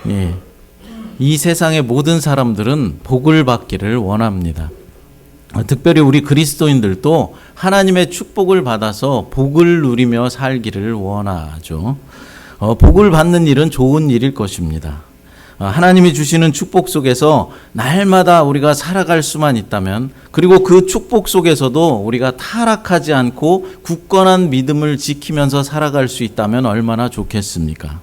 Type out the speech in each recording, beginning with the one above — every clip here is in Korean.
예, 이 세상의 모든 사람들은 복을 받기를 원합니다. 특별히 우리 그리스도인들도 하나님의 축복을 받아서 복을 누리며 살기를 원하죠. 복을 받는 일은 좋은 일일 것입니다. 하나님이 주시는 축복 속에서 날마다 우리가 살아갈 수만 있다면, 그리고 그 축복 속에서도 우리가 타락하지 않고 굳건한 믿음을 지키면서 살아갈 수 있다면 얼마나 좋겠습니까?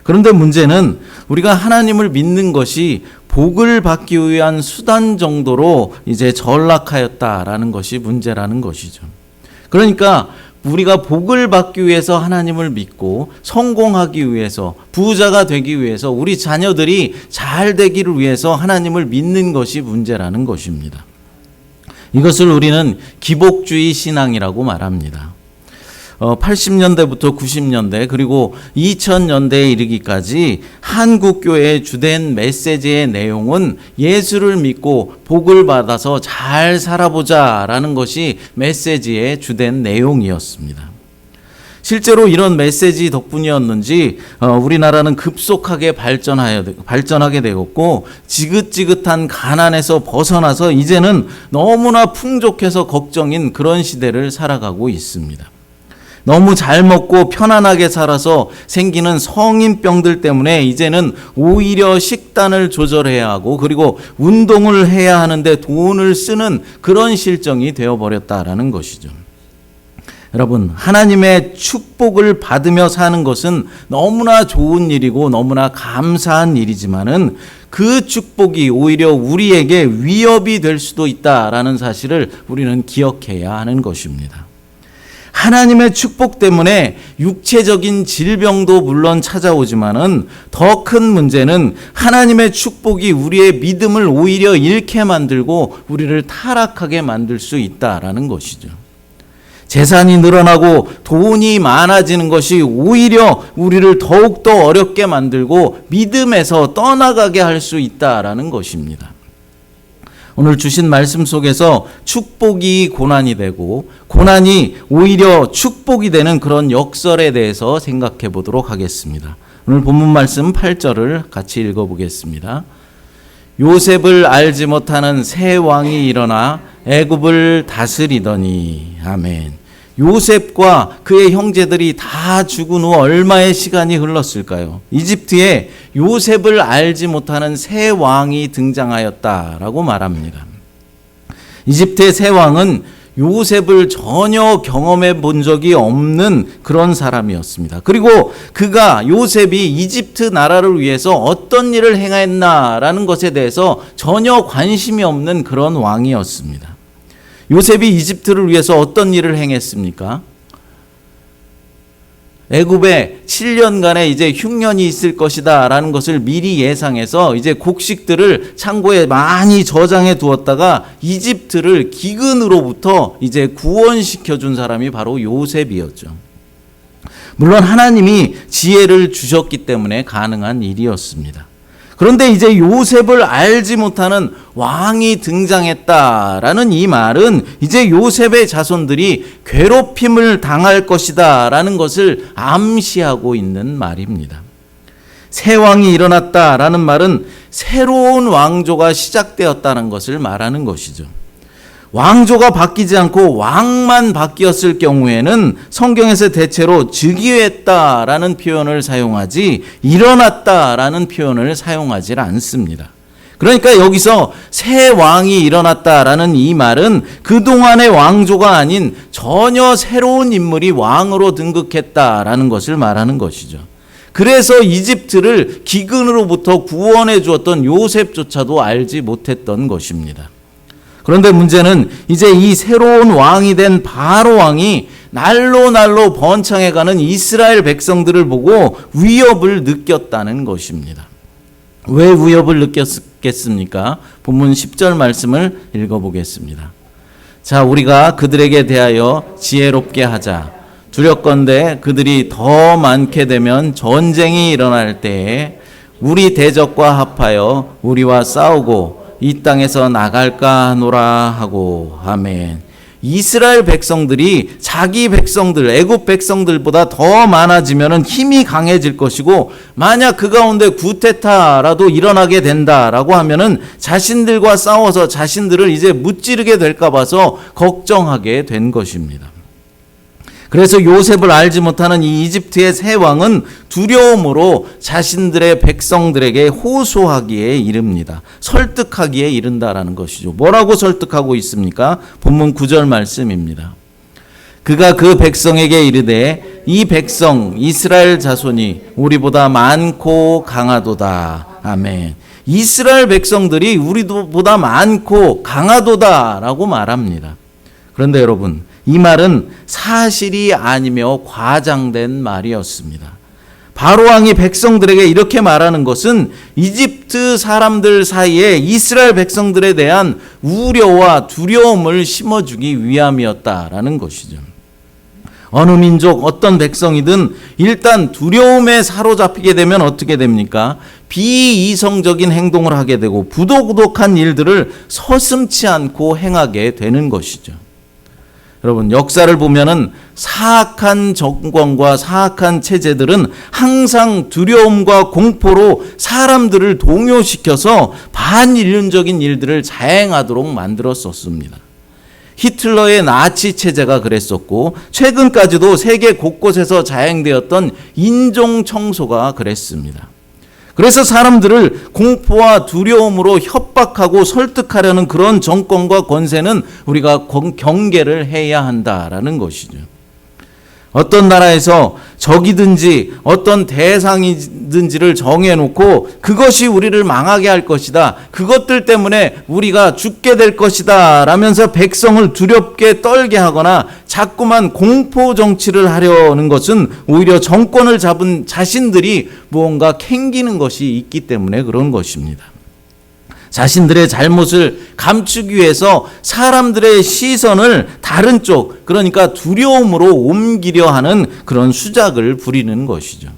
그런데 문제는 우리가 하나님을 믿는 것이 복을 받기 위한 수단 정도로 이제 전락하였다라는 것이 문제라는 것이죠. 그러니까 우리가 복을 받기 위해서 하나님을 믿고 성공하기 위해서, 부자가 되기 위해서, 우리 자녀들이 잘 되기를 위해서 하나님을 믿는 것이 문제라는 것입니다. 이것을 우리는 기복주의 신앙이라고 말합니다. 80년대부터 90년대 그리고 2000년대에 이르기까지 한국교회의 주된 메시지의 내용은 예수를 믿고 복을 받아서 잘 살아보자 라는 것이 메시지의 주된 내용이었습니다. 실제로 이런 메시지 덕분이었는지 우리나라는 급속하게 발전하게 되었고, 지긋지긋한 가난에서 벗어나서 이제는 너무나 풍족해서 걱정인 그런 시대를 살아가고 있습니다. 너무 잘 먹고 편안하게 살아서 생기는 성인병들 때문에 이제는 오히려 식단을 조절해야 하고, 그리고 운동을 해야 하는데 돈을 쓰는 그런 실정이 되어버렸다라는 것이죠. 여러분, 하나님의 축복을 받으며 사는 것은 너무나 좋은 일이고 너무나 감사한 일이지만은 그 축복이 오히려 우리에게 위협이 될 수도 있다라는 사실을 우리는 기억해야 하는 것입니다. 하나님의 축복 때문에 육체적인 질병도 물론 찾아오지만은 더 큰 문제는 하나님의 축복이 우리의 믿음을 오히려 잃게 만들고 우리를 타락하게 만들 수 있다라는 것이죠. 재산이 늘어나고 돈이 많아지는 것이 오히려 우리를 더욱더 어렵게 만들고 믿음에서 떠나가게 할 수 있다라는 것입니다. 오늘 주신 말씀 속에서 축복이 고난이 되고 고난이 오히려 축복이 되는 그런 역설에 대해서 생각해 보도록 하겠습니다. 오늘 본문 말씀 8절을 같이 읽어보겠습니다. 요셉을 알지 못하는 새 왕이 일어나 애굽을 다스리더니. 아멘. 요셉과 그의 형제들이 다 죽은 후 얼마의 시간이 흘렀을까요? 이집트에 요셉을 알지 못하는 새 왕이 등장하였다라고 말합니다. 이집트의 새 왕은 요셉을 전혀 경험해 본 적이 없는 그런 사람이었습니다. 그리고 요셉이 이집트 나라를 위해서 어떤 일을 행했나라는 것에 대해서 전혀 관심이 없는 그런 왕이었습니다. 요셉이 이집트를 위해서 어떤 일을 행했습니까? 애굽에 7년간의 이제 흉년이 있을 것이다라는 것을 미리 예상해서 이제 곡식들을 창고에 많이 저장해 두었다가 이집트를 기근으로부터 이제 구원시켜 준 사람이 바로 요셉이었죠. 물론 하나님이 지혜를 주셨기 때문에 가능한 일이었습니다. 그런데 이제 요셉을 알지 못하는 왕이 등장했다라는 이 말은 이제 요셉의 자손들이 괴롭힘을 당할 것이다 라는 것을 암시하고 있는 말입니다. 새 왕이 일어났다라는 말은 새로운 왕조가 시작되었다는 것을 말하는 것이죠. 왕조가 바뀌지 않고 왕만 바뀌었을 경우에는 성경에서 대체로 즉위했다라는 표현을 사용하지 일어났다라는 표현을 사용하지 않습니다. 그러니까 여기서 새 왕이 일어났다라는 이 말은 그동안의 왕조가 아닌 전혀 새로운 인물이 왕으로 등극했다라는 것을 말하는 것이죠. 그래서 이집트를 기근으로부터 구원해 주었던 요셉조차도 알지 못했던 것입니다. 그런데 문제는 이제 이 새로운 왕이 된 바로 왕이 날로 번창해가는 이스라엘 백성들을 보고 위협을 느꼈다는 것입니다. 왜 위협을 느꼈겠습니까? 본문 10절 말씀을 읽어보겠습니다. 자, 우리가 그들에게 대하여 지혜롭게 하자. 두렵건대 그들이 더 많게 되면 전쟁이 일어날 때에 우리 대적과 합하여 우리와 싸우고 이 땅에서 나갈까 하노라 하고. 아멘. 이스라엘 백성들이 자기 백성들, 애굽 백성들보다 더 많아지면 힘이 강해질 것이고, 만약 그 가운데 구테타라도 일어나게 된다라고 하면은 자신들과 싸워서 자신들을 이제 무찌르게 될까 봐서 걱정하게 된 것입니다. 그래서 요셉을 알지 못하는 이 이집트의 세 왕은 두려움으로 자신들의 백성들에게 호소하기에 이릅니다. 설득하기에 이른다라는 것이죠. 뭐라고 설득하고 있습니까? 본문 9절 말씀입니다. 그가 그 백성에게 이르되 이 백성 이스라엘 자손이 우리보다 많고 강하도다. 아멘. 이스라엘 백성들이 우리보다 많고 강하도다라고 말합니다. 그런데 여러분, 이 말은 사실이 아니며 과장된 말이었습니다. 바로왕이 백성들에게 이렇게 말하는 것은 이집트 사람들 사이에 이스라엘 백성들에 대한 우려와 두려움을 심어주기 위함이었다라는 것이죠. 어느 민족, 어떤 백성이든 일단 두려움에 사로잡히게 되면 어떻게 됩니까? 비이성적인 행동을 하게 되고 부도덕한 일들을 서슴지 않고 행하게 되는 것이죠. 여러분, 역사를 보면은 사악한 정권과 사악한 체제들은 항상 두려움과 공포로 사람들을 동요시켜서 반인륜적인 일들을 자행하도록 만들었었습니다. 히틀러의 나치 체제가 그랬었고, 최근까지도 세계 곳곳에서 자행되었던 인종 청소가 그랬습니다. 그래서 사람들을 공포와 두려움으로 협박하고 설득하려는 그런 정권과 권세는 우리가 경계를 해야 한다라는 것이죠. 어떤 나라에서 적이든지 어떤 대상이든지를 정해놓고 그것이 우리를 망하게 할 것이다, 그것들 때문에 우리가 죽게 될 것이다 라면서 백성을 두렵게 떨게 하거나 자꾸만 공포 정치를 하려는 것은 오히려 정권을 잡은 자신들이 무언가 캥기는 것이 있기 때문에 그런 것입니다. 자신들의 잘못을 감추기 위해서 사람들의 시선을 다른 쪽, 그러니까 두려움으로 옮기려 하는 그런 수작을 부리는 것이죠.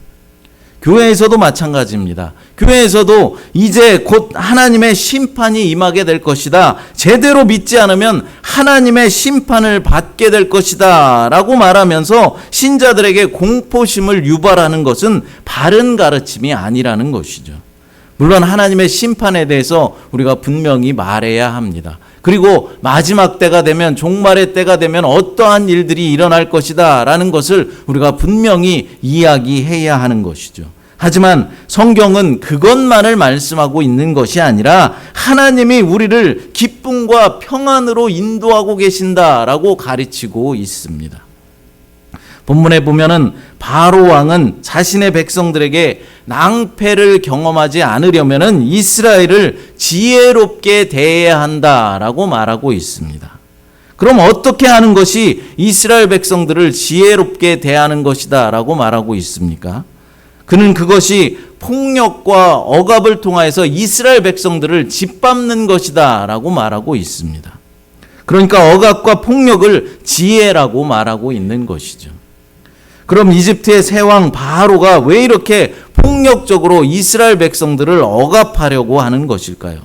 교회에서도 마찬가지입니다. 교회에서도 이제 곧 하나님의 심판이 임하게 될 것이다, 제대로 믿지 않으면 하나님의 심판을 받게 될 것이다 라고 말하면서 신자들에게 공포심을 유발하는 것은 바른 가르침이 아니라는 것이죠. 물론 하나님의 심판에 대해서 우리가 분명히 말해야 합니다. 그리고 마지막 때가 되면, 종말의 때가 되면 어떠한 일들이 일어날 것이다 라는 것을 우리가 분명히 이야기해야 하는 것이죠. 하지만 성경은 그것만을 말씀하고 있는 것이 아니라 하나님이 우리를 기쁨과 평안으로 인도하고 계신다라고 가르치고 있습니다. 본문에 보면은 바로 왕은 자신의 백성들에게 낭패를 경험하지 않으려면은 이스라엘을 지혜롭게 대해야 한다라고 말하고 있습니다. 그럼 어떻게 하는 것이 이스라엘 백성들을 지혜롭게 대하는 것이다라고 말하고 있습니까? 그는 그것이 폭력과 억압을 통하여서 이스라엘 백성들을 짓밟는 것이다라고 말하고 있습니다. 그러니까 억압과 폭력을 지혜라고 말하고 있는 것이죠. 그럼 이집트의 새 왕 바로가 왜 이렇게 폭력적으로 이스라엘 백성들을 억압하려고 하는 것일까요?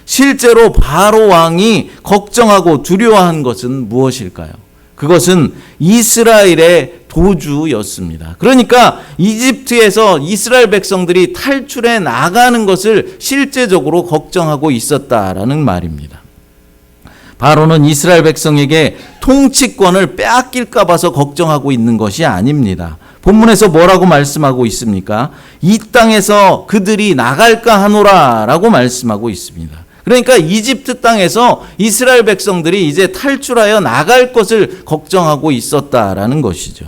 실제로 바로 왕이 걱정하고 두려워한 것은 무엇일까요? 그것은 이스라엘의 도주였습니다. 그러니까 이집트에서 이스라엘 백성들이 탈출해 나가는 것을 실제적으로 걱정하고 있었다라는 말입니다. 바로는 이스라엘 백성에게 통치권을 빼앗길까 봐서 걱정하고 있는 것이 아닙니다. 본문에서 뭐라고 말씀하고 있습니까? 이 땅에서 그들이 나갈까 하노라 라고 말씀하고 있습니다. 그러니까 이집트 땅에서 이스라엘 백성들이 이제 탈출하여 나갈 것을 걱정하고 있었다라는 것이죠.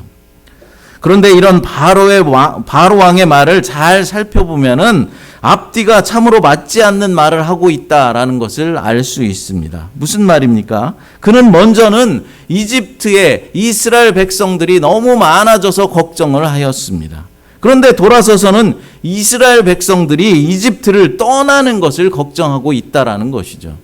그런데 이런 바로 왕의 말을 잘 살펴보면은 앞뒤가 참으로 맞지 않는 말을 하고 있다라는 것을 알 수 있습니다. 무슨 말입니까? 그는 먼저는 이집트에 이스라엘 백성들이 너무 많아져서 걱정을 하였습니다. 그런데 돌아서서는 이스라엘 백성들이 이집트를 떠나는 것을 걱정하고 있다라는 것이죠.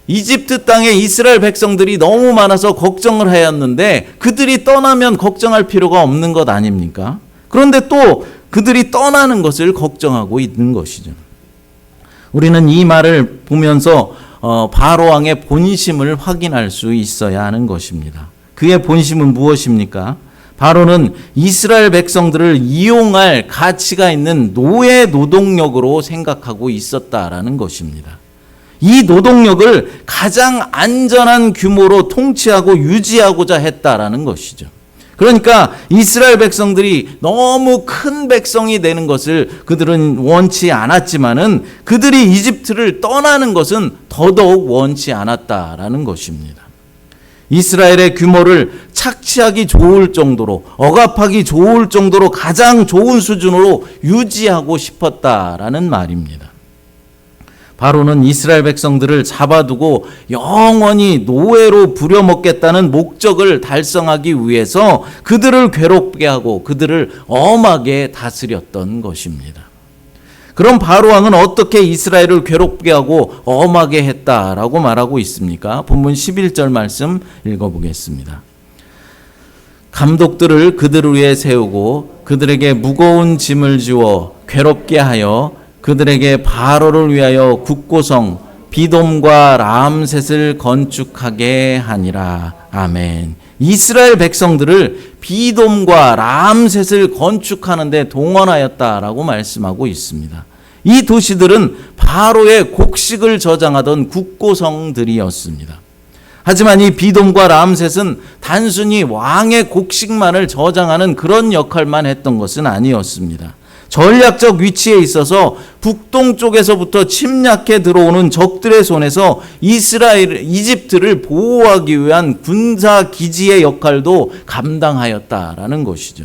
이집트 땅에 이스라엘 백성들이 너무 많아서 걱정을 하였는데 그들이 떠나면 걱정할 필요가 없는 것 아닙니까? 그런데 또 그들이 떠나는 것을 걱정하고 있는 것이죠. 우리는 이 말을 보면서 바로 왕의 본심을 확인할 수 있어야 하는 것입니다. 그의 본심은 무엇입니까? 바로는 이스라엘 백성들을 이용할 가치가 있는 노예 노동력으로 생각하고 있었다라는 것입니다. 이 노동력을 가장 안전한 규모로 통치하고 유지하고자 했다라는 것이죠. 그러니까 이스라엘 백성들이 너무 큰 백성이 되는 것을 그들은 원치 않았지만은 그들이 이집트를 떠나는 것은 더더욱 원치 않았다라는 것입니다. 이스라엘의 규모를 착취하기 좋을 정도로, 억압하기 좋을 정도로 가장 좋은 수준으로 유지하고 싶었다라는 말입니다. 바로는 이스라엘 백성들을 잡아두고 영원히 노예로 부려먹겠다는 목적을 달성하기 위해서 그들을 괴롭게 하고 그들을 엄하게 다스렸던 것입니다. 그럼 바로 왕은 어떻게 이스라엘을 괴롭게 하고 엄하게 했다라고 말하고 있습니까? 본문 11절 말씀 읽어보겠습니다. 감독들을 그들 위에 세우고 그들에게 무거운 짐을 주어 괴롭게 하여 그들에게 바로를 위하여 국고성 비돔과 라암셋을 건축하게 하니라. 아멘. 이스라엘 백성들을 비돔과 라암셋을 건축하는 데 동원하였다라고 말씀하고 있습니다. 이 도시들은 바로의 곡식을 저장하던 국고성들이었습니다. 하지만 이 비돔과 라암셋은 단순히 왕의 곡식만을 저장하는 그런 역할만 했던 것은 아니었습니다. 전략적 위치에 있어서 북동쪽에서부터 침략해 들어오는 적들의 손에서 이집트를 보호하기 위한 군사 기지의 역할도 감당하였다라는 것이죠.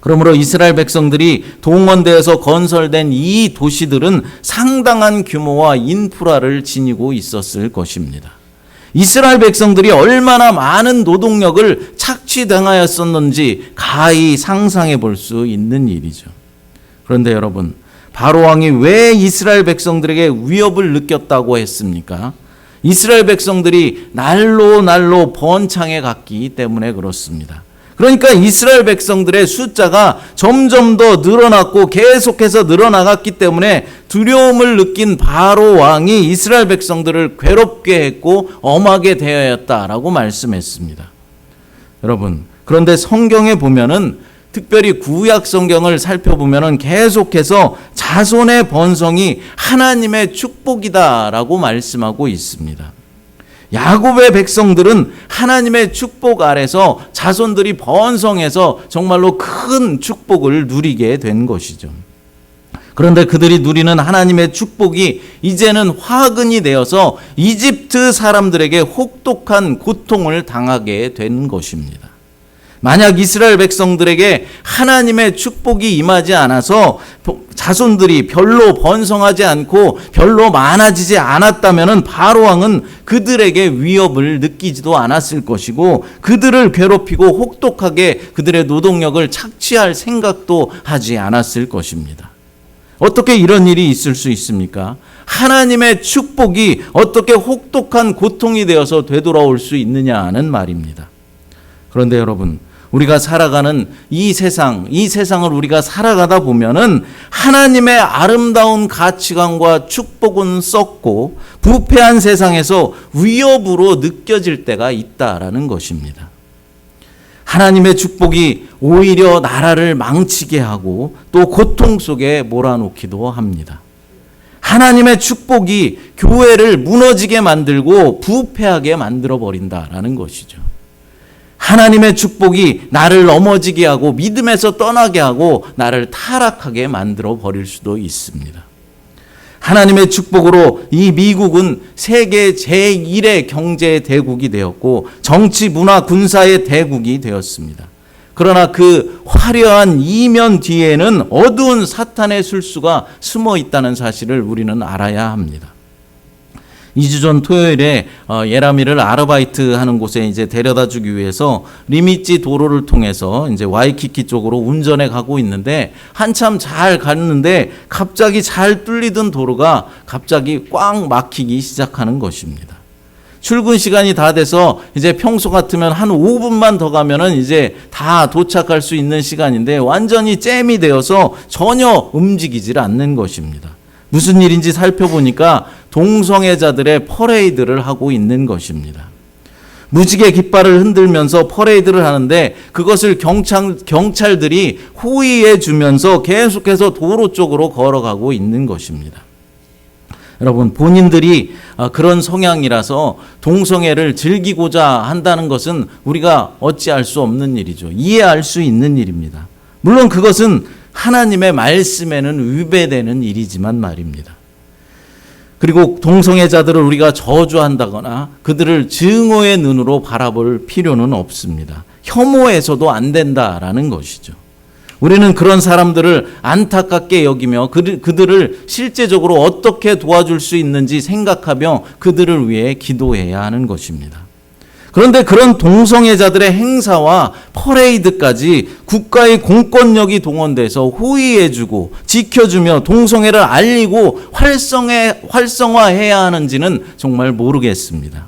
그러므로 이스라엘 백성들이 동원되어서 건설된 이 도시들은 상당한 규모와 인프라를 지니고 있었을 것입니다. 이스라엘 백성들이 얼마나 많은 노동력을 착취당하였었는지 가히 상상해 볼 수 있는 일이죠. 그런데 여러분, 바로 왕이 왜 이스라엘 백성들에게 위협을 느꼈다고 했습니까? 이스라엘 백성들이 날로 번창해 갔기 때문에 그렇습니다. 그러니까 이스라엘 백성들의 숫자가 점점 더 늘어났고 계속해서 늘어나갔기 때문에 두려움을 느낀 바로 왕이 이스라엘 백성들을 괴롭게 했고 엄하게 대하였다라고 말씀했습니다. 여러분, 그런데 성경에 보면은 특별히 구약 성경을 살펴보면은 계속해서 자손의 번성이 하나님의 축복이다라고 말씀하고 있습니다. 야곱의 백성들은 하나님의 축복 아래서 자손들이 번성해서 정말로 큰 축복을 누리게 된 것이죠. 그런데 그들이 누리는 하나님의 축복이 이제는 화근이 되어서 이집트 사람들에게 혹독한 고통을 당하게 된 것입니다. 만약 이스라엘 백성들에게 하나님의 축복이 임하지 않아서 자손들이 별로 번성하지 않고 별로 많아지지 않았다면 바로 왕은 그들에게 위협을 느끼지도 않았을 것이고 그들을 괴롭히고 혹독하게 그들의 노동력을 착취할 생각도 하지 않았을 것입니다. 어떻게 이런 일이 있을 수 있습니까? 하나님의 축복이 어떻게 혹독한 고통이 되어서 되돌아올 수 있느냐는 말입니다. 그런데 여러분, 우리가 살아가는 이 세상을 우리가 살아가다 보면은 하나님의 아름다운 가치관과 축복은 썩고 부패한 세상에서 위협으로 느껴질 때가 있다라는 것입니다. 하나님의 축복이 오히려 나라를 망치게 하고 또 고통 속에 몰아넣기도 합니다. 하나님의 축복이 교회를 무너지게 만들고 부패하게 만들어 버린다라는 것이죠. 하나님의 축복이 나를 넘어지게 하고 믿음에서 떠나게 하고 나를 타락하게 만들어 버릴 수도 있습니다. 하나님의 축복으로 이 미국은 세계 제1의 경제 대국이 되었고 정치, 문화, 군사의 대국이 되었습니다. 그러나 그 화려한 이면 뒤에는 어두운 사탄의 술수가 숨어 있다는 사실을 우리는 알아야 합니다. 2주 전 토요일에 예람이를 아르바이트 하는 곳에 이제 데려다 주기 위해서 리미지 도로를 통해서 이제 와이키키 쪽으로 운전해 가고 있는데 한참 잘 갔는데 갑자기 잘 뚫리던 도로가 갑자기 꽉 막히기 시작하는 것입니다. 출근 시간이 다 돼서 이제 평소 같으면 한 5분만 더 가면은 이제 다 도착할 수 있는 시간인데 완전히 잼이 되어서 전혀 움직이질 않는 것입니다. 무슨 일인지 살펴보니까 동성애자들의 퍼레이드를 하고 있는 것입니다. 무지개 깃발을 흔들면서 퍼레이드를 하는데 그것을 경찰들이 호위해 주면서 계속해서 도로 쪽으로 걸어가고 있는 것입니다. 여러분, 본인들이 그런 성향이라서 동성애를 즐기고자 한다는 것은 우리가 어찌할 수 없는 일이죠. 이해할 수 있는 일입니다. 물론 그것은 하나님의 말씀에는 위배되는 일이지만 말입니다. 그리고 동성애자들을 우리가 저주한다거나 그들을 증오의 눈으로 바라볼 필요는 없습니다. 혐오해서도 안 된다라는 것이죠. 우리는 그런 사람들을 안타깝게 여기며 그들을 실제적으로 어떻게 도와줄 수 있는지 생각하며 그들을 위해 기도해야 하는 것입니다. 그런데 그런 동성애자들의 행사와 퍼레이드까지 국가의 공권력이 동원돼서 호위해주고 지켜주며 동성애를 알리고 활성화해야 하는지는 정말 모르겠습니다.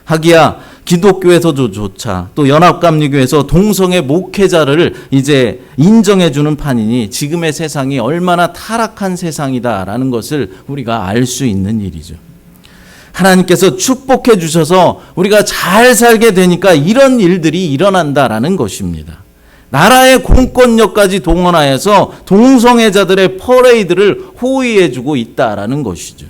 하기야 기독교에서조차 또 연합감리교에서 동성애 목회자를 이제 인정해주는 판이니 지금의 세상이 얼마나 타락한 세상이다라는 것을 우리가 알 수 있는 일이죠. 하나님께서 축복해 주셔서 우리가 잘 살게 되니까 이런 일들이 일어난다라는 것입니다. 나라의 공권력까지 동원하여서 동성애자들의 퍼레이드를 호위해주고 있다라는 것이죠.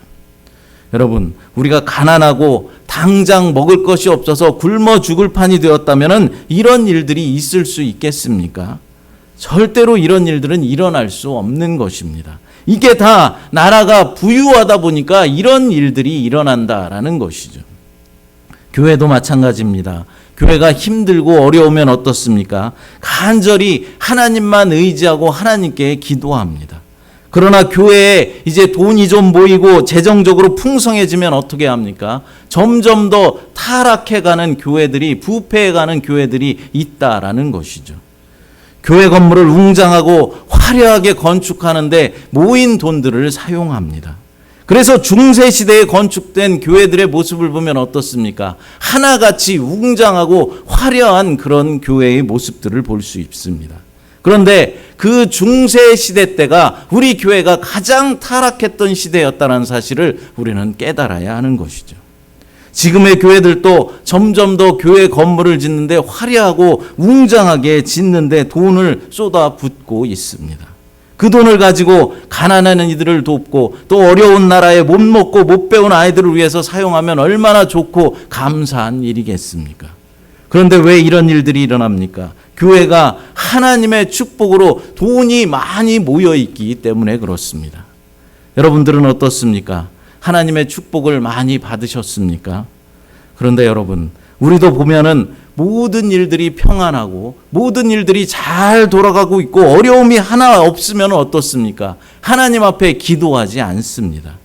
여러분, 우리가 가난하고 당장 먹을 것이 없어서 굶어 죽을 판이 되었다면 이런 일들이 있을 수 있겠습니까? 절대로 이런 일들은 일어날 수 없는 것입니다. 이게 다 나라가 부유하다 보니까 이런 일들이 일어난다라는 것이죠. 교회도 마찬가지입니다. 교회가 힘들고 어려우면 어떻습니까? 간절히 하나님만 의지하고 하나님께 기도합니다. 그러나 교회에 이제 돈이 좀 모이고 재정적으로 풍성해지면 어떻게 합니까? 점점 더 타락해가는 교회들이, 부패해가는 교회들이 있다라는 것이죠. 교회 건물을 웅장하고 화려하게 건축하는데 모인 돈들을 사용합니다. 그래서 중세시대에 건축된 교회들의 모습을 보면 어떻습니까? 하나같이 웅장하고 화려한 그런 교회의 모습들을 볼 수 있습니다. 그런데 그 중세시대 때가 우리 교회가 가장 타락했던 시대였다는 사실을 우리는 깨달아야 하는 것이죠. 지금의 교회들도 점점 더 교회 건물을 짓는데 화려하고 웅장하게 짓는데 돈을 쏟아붓고 있습니다. 그 돈을 가지고 가난한 이들을 돕고 또 어려운 나라에 못 먹고 못 배운 아이들을 위해서 사용하면 얼마나 좋고 감사한 일이겠습니까? 그런데 왜 이런 일들이 일어납니까? 교회가 하나님의 축복으로 돈이 많이 모여 있기 때문에 그렇습니다. 여러분들은 어떻습니까? 하나님의 축복을 많이 받으셨습니까? 그런데 여러분, 우리도 보면은 모든 일들이 평안하고 모든 일들이 잘 돌아가고 있고 어려움이 하나 없으면 어떻습니까? 하나님 앞에 기도하지 않습니다.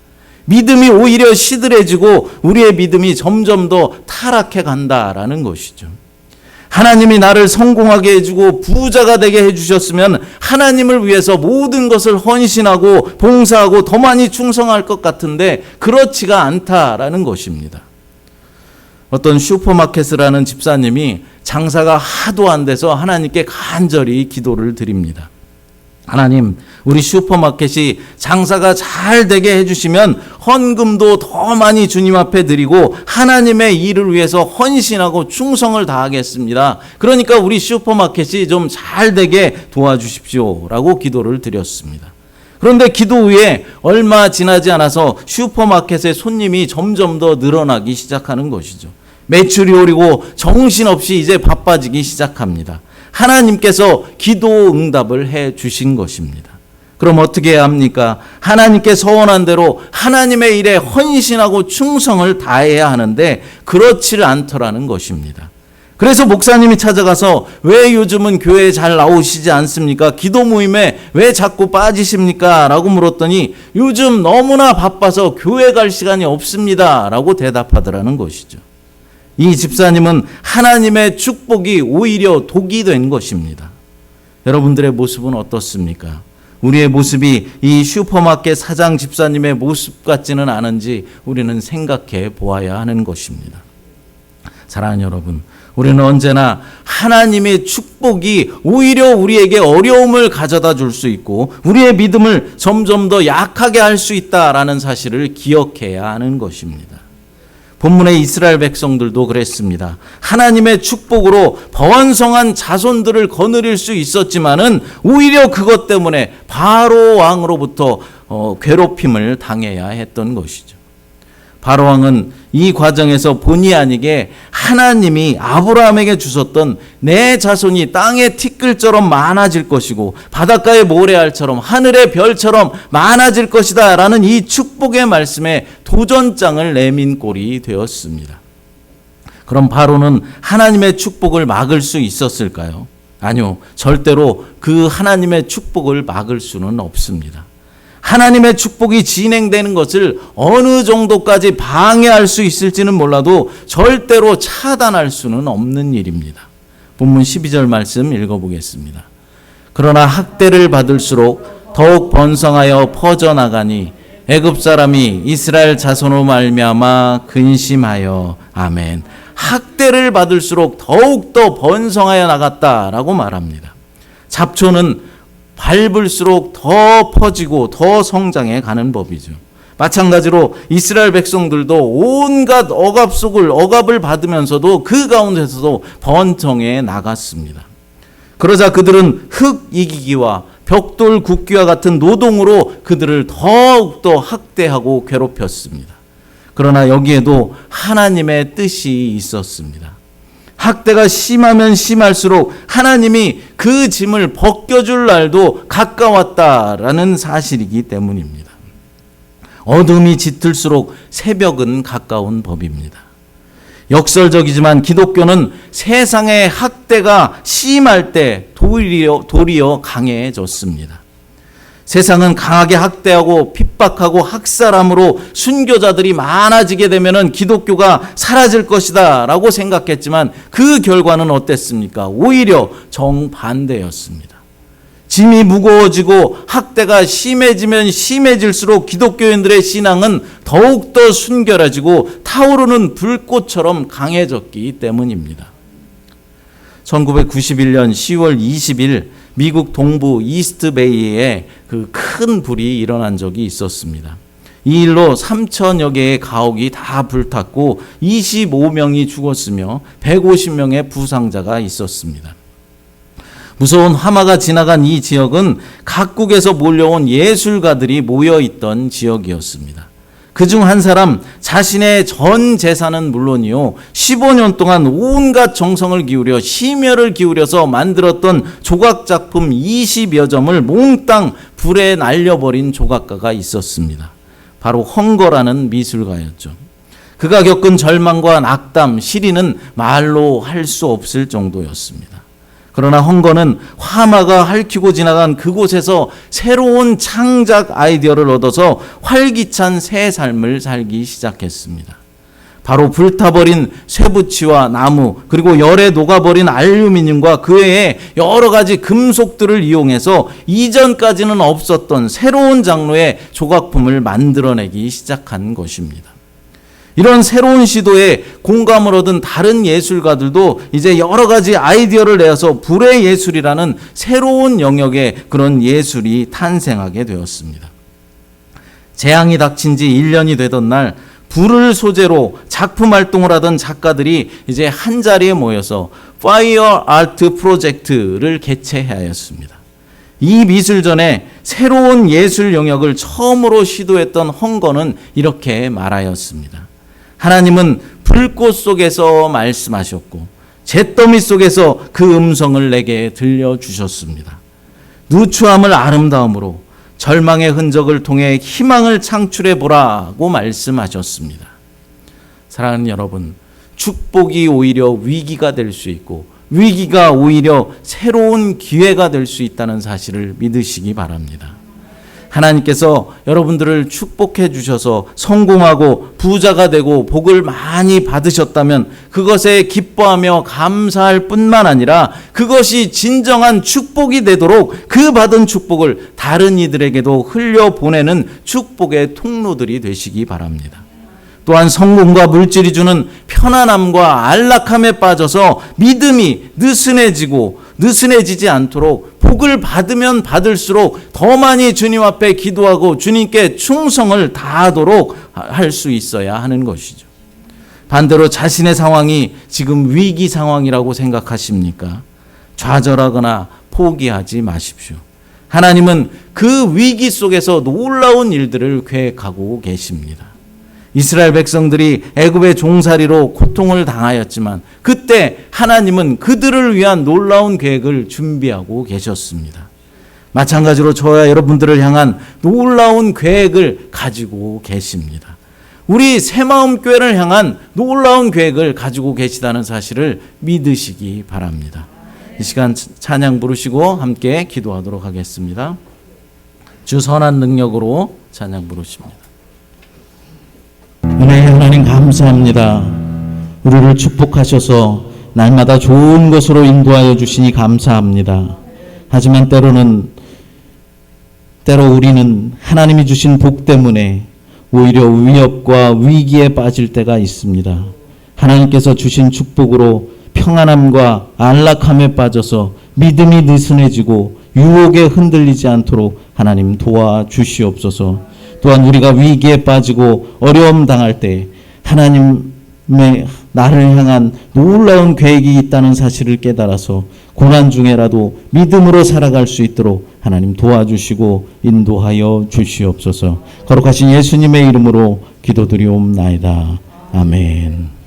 믿음이 오히려 시들해지고 우리의 믿음이 점점 더 타락해 간다라는 것이죠. 하나님이 나를 성공하게 해주고 부자가 되게 해주셨으면 하나님을 위해서 모든 것을 헌신하고 봉사하고 더 많이 충성할 것 같은데 그렇지가 않다라는 것입니다. 어떤 슈퍼마켓을 하는 집사님이 장사가 하도 안 돼서 하나님께 간절히 기도를 드립니다. 하나님, 우리 슈퍼마켓이 장사가 잘 되게 해주시면 헌금도 더 많이 주님 앞에 드리고 하나님의 일을 위해서 헌신하고 충성을 다하겠습니다. 그러니까 우리 슈퍼마켓이 좀 잘 되게 도와주십시오 라고 기도를 드렸습니다. 그런데 기도 후에 얼마 지나지 않아서 슈퍼마켓의 손님이 점점 더 늘어나기 시작하는 것이죠. 매출이 오르고 정신없이 이제 바빠지기 시작합니다. 하나님께서 기도 응답을 해 주신 것입니다. 그럼 어떻게 해야 합니까? 하나님께 서원한 대로 하나님의 일에 헌신하고 충성을 다해야 하는데 그렇지를 않더라는 것입니다. 그래서 목사님이 찾아가서 왜 요즘은 교회에 잘 나오시지 않습니까? 기도 모임에 왜 자꾸 빠지십니까? 라고 물었더니 요즘 너무나 바빠서 교회 갈 시간이 없습니다. 라고 대답하더라는 것이죠. 이 집사님은 하나님의 축복이 오히려 독이 된 것입니다. 여러분들의 모습은 어떻습니까? 우리의 모습이 이 슈퍼마켓 사장 집사님의 모습 같지는 않은지 우리는 생각해 보아야 하는 것입니다. 사랑하는 여러분, 우리는 언제나 하나님의 축복이 오히려 우리에게 어려움을 가져다 줄 수 있고 우리의 믿음을 점점 더 약하게 할 수 있다라는 사실을 기억해야 하는 것입니다. 본문의 이스라엘 백성들도 그랬습니다. 하나님의 축복으로 번성한 자손들을 거느릴 수 있었지만은 오히려 그것 때문에 바로 왕으로부터 괴롭힘을 당해야 했던 것이죠. 바로 왕은 이 과정에서 본의 아니게 하나님이 아브라함에게 주셨던 내 자손이 땅의 티끌처럼 많아질 것이고 바닷가의 모래알처럼 하늘의 별처럼 많아질 것이다 라는 이 축복의 말씀에 도전장을 내민 꼴이 되었습니다. 그럼 바로는 하나님의 축복을 막을 수 있었을까요? 아니요, 절대로 그 하나님의 축복을 막을 수는 없습니다. 하나님의 축복이 진행되는 것을 어느 정도까지 방해할 수 있을지는 몰라도 절대로 차단할 수는 없는 일입니다. 본문 12절 말씀 읽어보겠습니다. 그러나 학대를 받을수록 더욱 번성하여 퍼져나가니 애굽 사람이 이스라엘 자손으로 말미암아 근심하여. 아멘. 학대를 받을수록 더욱더 번성하여 나갔다라고 말합니다. 잡초는 밟을수록 더 퍼지고 더 성장해 가는 법이죠. 마찬가지로 이스라엘 백성들도 온갖 억압을 받으면서도 그 가운데서도 번성해 나갔습니다. 그러자 그들은 흙 이기기와 벽돌 굽기와 같은 노동으로 그들을 더욱더 학대하고 괴롭혔습니다. 그러나 여기에도 하나님의 뜻이 있었습니다. 학대가 심하면 심할수록 하나님이 그 짐을 벗겨줄 날도 가까웠다라는 사실이기 때문입니다. 어둠이 짙을수록 새벽은 가까운 법입니다. 역설적이지만 기독교는 세상의 학대가 심할 때 도리어 강해졌습니다. 세상은 강하게 학대하고 핍박하고 학살함으로 순교자들이 많아지게 되면 기독교가 사라질 것이다 라고 생각했지만 그 결과는 어땠습니까? 오히려 정반대였습니다. 짐이 무거워지고 학대가 심해지면 심해질수록 기독교인들의 신앙은 더욱더 순결해지고 타오르는 불꽃처럼 강해졌기 때문입니다. 1991년 10월 20일 미국 동부 이스트베이에 그 큰 불이 일어난 적이 있었습니다. 이 일로 3,000여 개의 가옥이 다 불탔고 25명이 죽었으며 150명의 부상자가 있었습니다. 무서운 화마가 지나간 이 지역은 각국에서 몰려온 예술가들이 모여있던 지역이었습니다. 그중 한 사람 자신의 전 재산은 물론이요 15년 동안 온갖 정성을 기울여 심혈을 기울여서 만들었던 조각작품 20여 점을 몽땅 불에 날려버린 조각가가 있었습니다. 바로 헝거라는 미술가였죠. 그가 겪은 절망과 낙담, 시리는 말로 할 수 없을 정도였습니다. 그러나 헝거는 화마가 핥히고 지나간 그곳에서 새로운 창작 아이디어를 얻어서 활기찬 새 삶을 살기 시작했습니다. 바로 불타버린 쇠붙이와 나무 그리고 열에 녹아버린 알루미늄과 그 외에 여러 가지 금속들을 이용해서 이전까지는 없었던 새로운 장르의 조각품을 만들어내기 시작한 것입니다. 이런 새로운 시도에 공감을 얻은 다른 예술가들도 이제 여러 가지 아이디어를 내어서 불의 예술이라는 새로운 영역의 그런 예술이 탄생하게 되었습니다. 재앙이 닥친 지 1년이 되던 날 불을 소재로 작품 활동을 하던 작가들이 이제 한 자리에 모여서 파이어 아트 프로젝트를 개최하였습니다. 이 미술전에 새로운 예술 영역을 처음으로 시도했던 헝거는 이렇게 말하였습니다. 하나님은 불꽃 속에서 말씀하셨고 잿더미 속에서 그 음성을 내게 들려주셨습니다. 누추함을 아름다움으로 절망의 흔적을 통해 희망을 창출해보라고 말씀하셨습니다. 사랑하는 여러분, 축복이 오히려 위기가 될 수 있고 위기가 오히려 새로운 기회가 될 수 있다는 사실을 믿으시기 바랍니다. 하나님께서 여러분들을 축복해 주셔서 성공하고 부자가 되고 복을 많이 받으셨다면 그것에 기뻐하며 감사할 뿐만 아니라 그것이 진정한 축복이 되도록 그 받은 축복을 다른 이들에게도 흘려보내는 축복의 통로들이 되시기 바랍니다. 또한 성공과 물질이 주는 편안함과 안락함에 빠져서 믿음이 느슨해지지 않도록 복을 받으면 받을수록 더 많이 주님 앞에 기도하고 주님께 충성을 다하도록 할 수 있어야 하는 것이죠. 반대로 자신의 상황이 지금 위기 상황이라고 생각하십니까? 좌절하거나 포기하지 마십시오. 하나님은 그 위기 속에서 놀라운 일들을 계획하고 계십니다. 이스라엘 백성들이 애굽의 종살이로 고통을 당하였지만 그때 하나님은 그들을 위한 놀라운 계획을 준비하고 계셨습니다. 마찬가지로 저와 여러분들을 향한 놀라운 계획을 가지고 계십니다. 우리 새마음교회를 향한 놀라운 계획을 가지고 계시다는 사실을 믿으시기 바랍니다. 이 시간 찬양 부르시고 함께 기도하도록 하겠습니다. 주 선한 능력으로 찬양 부르십니다. 은혜의 하나님 감사합니다. 우리를 축복하셔서 날마다 좋은 것으로 인도하여 주시니 감사합니다. 하지만 때로 우리는 하나님이 주신 복 때문에 오히려 위협과 위기에 빠질 때가 있습니다. 하나님께서 주신 축복으로 평안함과 안락함에 빠져서 믿음이 느슨해지고 유혹에 흔들리지 않도록 하나님 도와주시옵소서. 또한 우리가 위기에 빠지고 어려움 당할 때 하나님의 나를 향한 놀라운 계획이 있다는 사실을 깨달아서 고난 중에라도 믿음으로 살아갈 수 있도록 하나님 도와주시고 인도하여 주시옵소서. 거룩하신 예수님의 이름으로 기도드리옵나이다. 아멘.